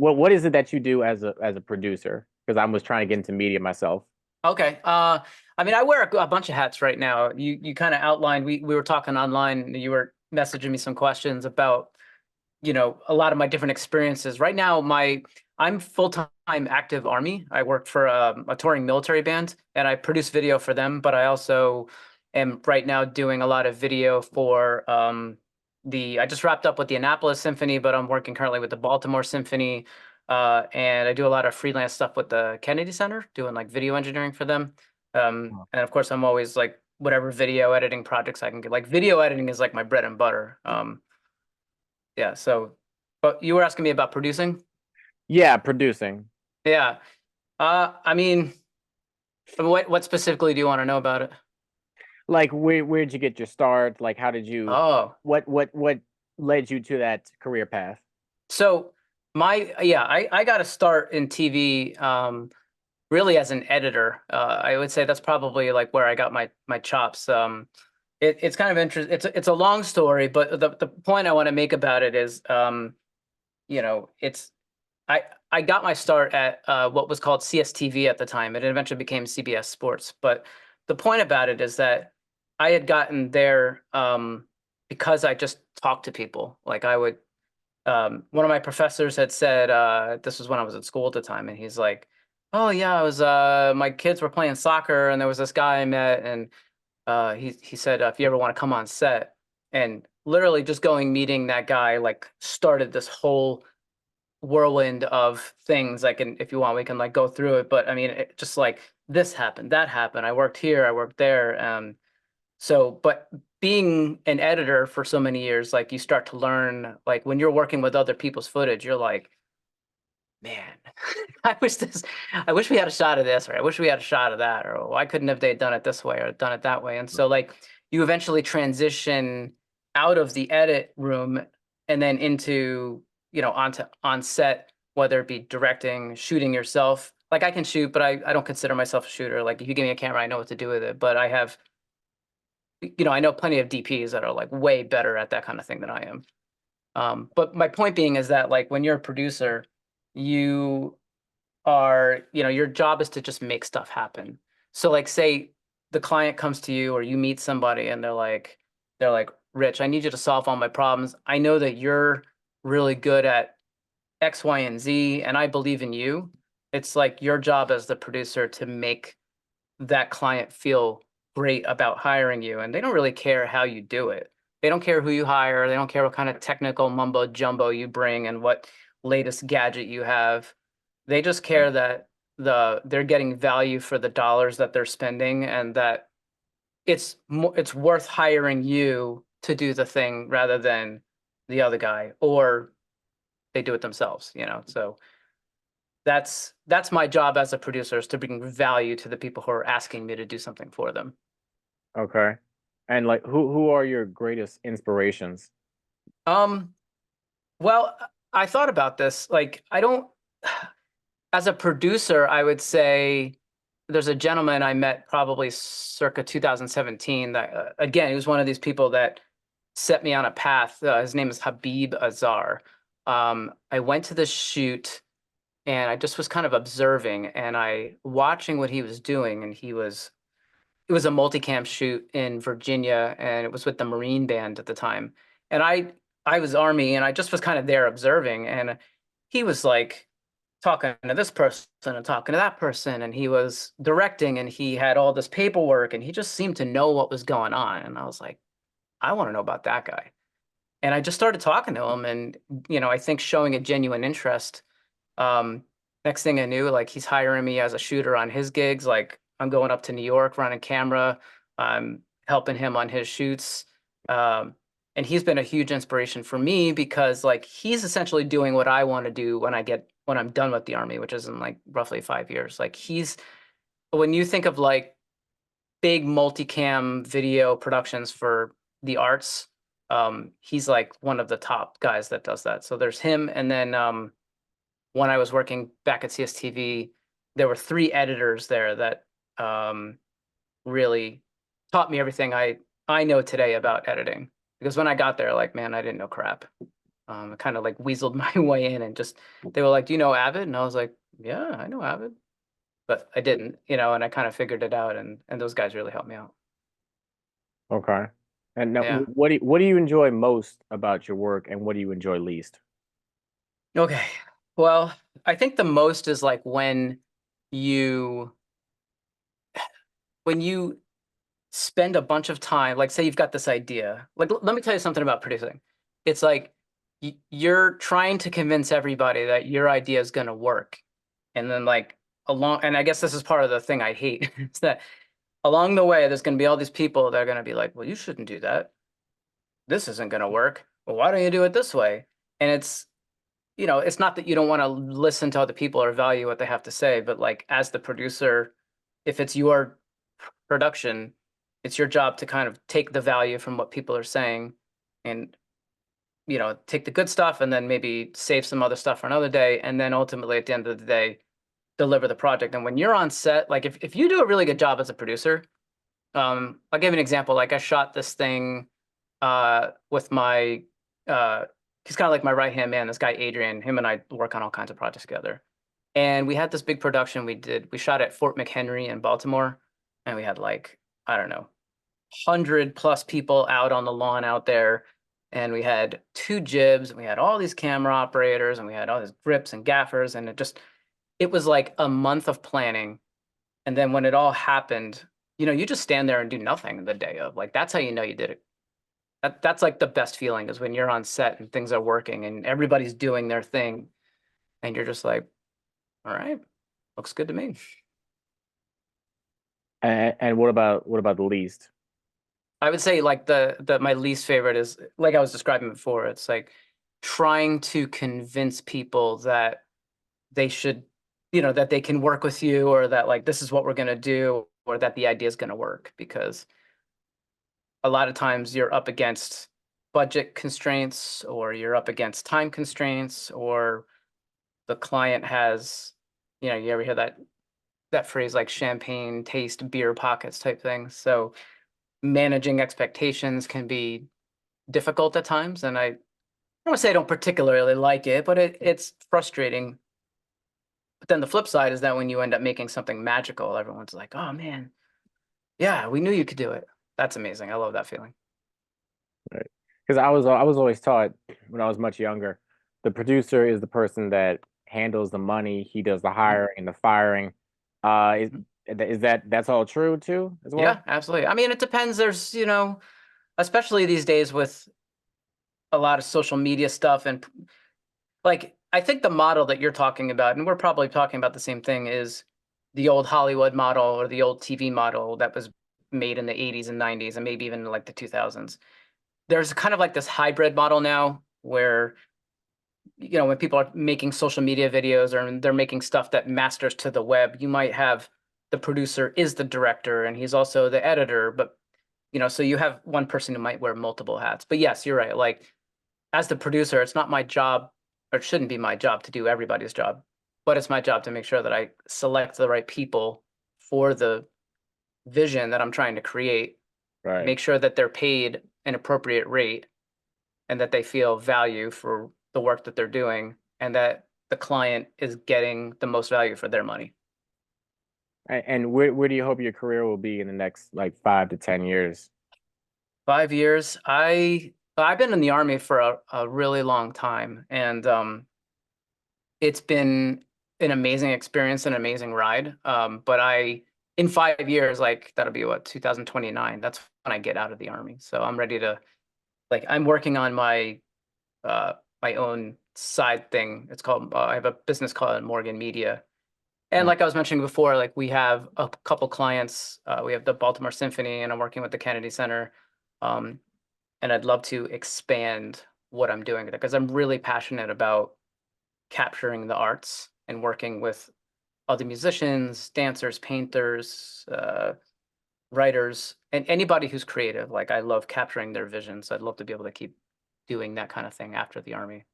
what is it that you do as a producer? Because I was trying to get into media myself. Okay. I mean, I wear a bunch of hats right now. You kind of outlined. We were talking online. You were messaging me some questions about, a lot of my different experiences. Right now, I'm full-time active Army. I work for a touring military band, and I produce video for them. But I also am right now doing a lot of video for I just wrapped up with the Annapolis Symphony, but I'm working currently with the Baltimore Symphony. And I do a lot of freelance stuff with the Kennedy Center, doing like video engineering for them. And of course, I'm always like whatever video editing projects I can get. Like video editing is like my bread and butter. Yeah. So, but you were asking me about producing? Yeah, producing. Yeah. I mean, what specifically do you want to know about it? Like where'd you get your start? Like how did you Oh, what led you to that career path? so yeah, I got to start in TV, really as an editor. I would say that's probably like where I got my chops. It's kind of interesting. It's a long story, but the point I want to make about it is, it's I I got my start at what was called CSTV at the time. It eventually became CBS Sports. But the point about it is that I had gotten there because I just talked to people. Like I would, one of my professors had said, this was when I was at school at the time, and he's like, "Oh yeah, I was my kids were playing soccer, and there was this guy I met, and he said if you ever want to come on set." And literally just going meeting that guy like started this whole whirlwind of things. I can, if you want, we can like go through it. But I mean, it just like this happened, that happened. I worked here, I worked there. But being an editor for so many years, like you start to learn, like when you're working with other people's footage, you're like, man, I wish we had a shot of this, or I wish we had a shot of that, or why couldn't have they done it this way or done it that way? And so like you eventually transition out of the edit room and then into, onto on set, whether it be directing, shooting yourself. Like I can shoot, but I don't consider myself a shooter. Like if you give me a camera, I know what to do with it. But I have, I know plenty of DPs that are like way better at that kind of thing than I am. But my point being is that like when you're a producer, you your job is to just make stuff happen. So like say the client comes to you or you meet somebody and they're like, Rich, I need you to solve all my problems. I know that you're really good at X, Y, and Z, and I believe in you. It's like your job as the producer to make that client feel great about hiring you. And they don't really care how you do it. They don't care who you hire. They don't care what kind of technical mumbo jumbo you bring and what latest gadget you have. They just care that they're getting value for the dollars that they're spending, and that it's worth hiring you to do the thing rather than the other guy, or they do it themselves. So that's my job as a producer, is to bring value to the people who are asking me to do something for them. Okay. And like who are your greatest inspirations? Um, well, I thought about this. Like, I don't, as a producer, I would say there's a gentleman I met probably circa 2017 that, again, he was one of these people that set me on a path. His name is Habib Azar. I went to the shoot and I just was kind of observing and I watching what he was doing. And it was a multicam shoot in Virginia, and it was with the Marine Band at the time. And I was Army, and I just was kind of there observing. And he was like talking to this person and talking to that person, and he was directing, and he had all this paperwork, and he just seemed to know what was going on. And I was like, I want to know about that guy. And I just started talking to him, and I think showing a genuine interest. Um, Next thing I knew, like he's hiring me as a shooter on his gigs. Like I'm going up to New York, running camera. I'm helping him on his shoots. Um, and he's been a huge inspiration for me because like he's essentially doing what I want to do when I'm done with the Army, which is in like roughly 5 years. Like when you think of like big multicam video productions for the arts, he's like one of the top guys that does that. So there's him, and then when I was working back at CSTV, there were three editors there that really taught me everything I know today about editing. Because when I got there, like, man, I didn't know crap. I kind of like weaseled my way in and just they were like, "Do you know Avid?" And I was like, "Yeah, I know Avid," but I didn't, and I kind of figured it out, and those guys really helped me out. Okay. And now, Yeah. what do you enjoy most about your work, and what do you enjoy least? Okay. Well, I think the most is like you when you spend a bunch of time, like say you've got this idea. Like let me tell you something about producing. It's like you're trying to convince everybody that your idea is going to work. And then like and I guess this is part of the thing I hate, is that along the way there's going to be all these people that are going to be like, "Well, you shouldn't do that. This isn't going to work. Well, why don't you do it this way?" And it's not that you don't want to listen to other people or value what they have to say, but like as the producer, if it's your production, it's your job to kind of take the value from what people are saying and take the good stuff and then maybe save some other stuff for another day. And then ultimately at the end of the day, deliver the project. And when you're on set, like if you do a really good job as a producer, I'll give you an example. Like I shot this thing with my he's kind of like my right hand man, this guy Adrian. Him and I work on all kinds of projects together. And we had this big production we shot at Fort McHenry in Baltimore, and we had like, I don't know, 100+ people out on the lawn out there. And we had two jibs, and we had all these camera operators, and we had all these grips and gaffers, and it was like a month of planning. And then when it all happened, you just stand there and do nothing the day of. Like that's how you know you did it. That's like the best feeling is when you're on set and things are working and everybody's doing their thing, and you're just like, all right, looks good to me. And what about the least? I would say like the my least favorite is like I was describing before. It's like trying to convince people that they should, that they can work with you, or that like this is what we're gonna do, or that the idea is gonna work. Because a lot of times you're up against budget constraints, or you're up against time constraints, or the client has, you ever hear that phrase like champagne taste beer pockets type thing. So managing expectations can be difficult at times, and I don't want to say I don't particularly like it, but it's frustrating. But then the flip side is that when you end up making something magical, everyone's like, "Oh man, yeah, we knew you could do it." That's amazing. I love that feeling. Right. Because I was always taught when I was much younger, the producer is the person that handles the money, he does the Mhm, hiring and the firing. mhm. Is that's all true too as Yeah, well? absolutely. I mean, it depends. There's, especially these days with a lot of social media stuff and like I think the model that you're talking about, and we're probably talking about the same thing, is the old Hollywood model or the old TV model that was made in the 80s and 90s and maybe even in like the 2000s. There's kind of like this hybrid model now where when people are making social media videos or they're making stuff that masters to the web, you might have the producer is the director and he's also the editor, but so you have one person who might wear multiple hats. But yes, you're right. Like as the producer, it's not my job, or it shouldn't be my job to do everybody's job, but it's my job to make sure that I select the right people for the vision that I'm trying to create, Right. make sure that they're paid an appropriate rate and that they feel value for the work that they're doing and that the client is getting the most value for their money. And where do you hope your career will be in the next like 5 to 10 years? 5 years. I've been in the army for a really long time, and it's been an amazing experience, an amazing ride. But in 5 years, like that'll be what 2029. That's when I get out of the army. So I'm ready to like I'm working on uh, my own side thing. It's called I have a business called Morgan Media. And Uh, like I was mentioning before, like we have a couple clients. We have the Baltimore Symphony, and I'm working with the Kennedy Center. Um, and I'd love to expand what I'm doing because I'm really passionate about capturing the arts and working with other musicians, dancers, painters, writers, and anybody who's creative. Like I love capturing their visions. I'd love to be able to keep doing that kind of thing after the army.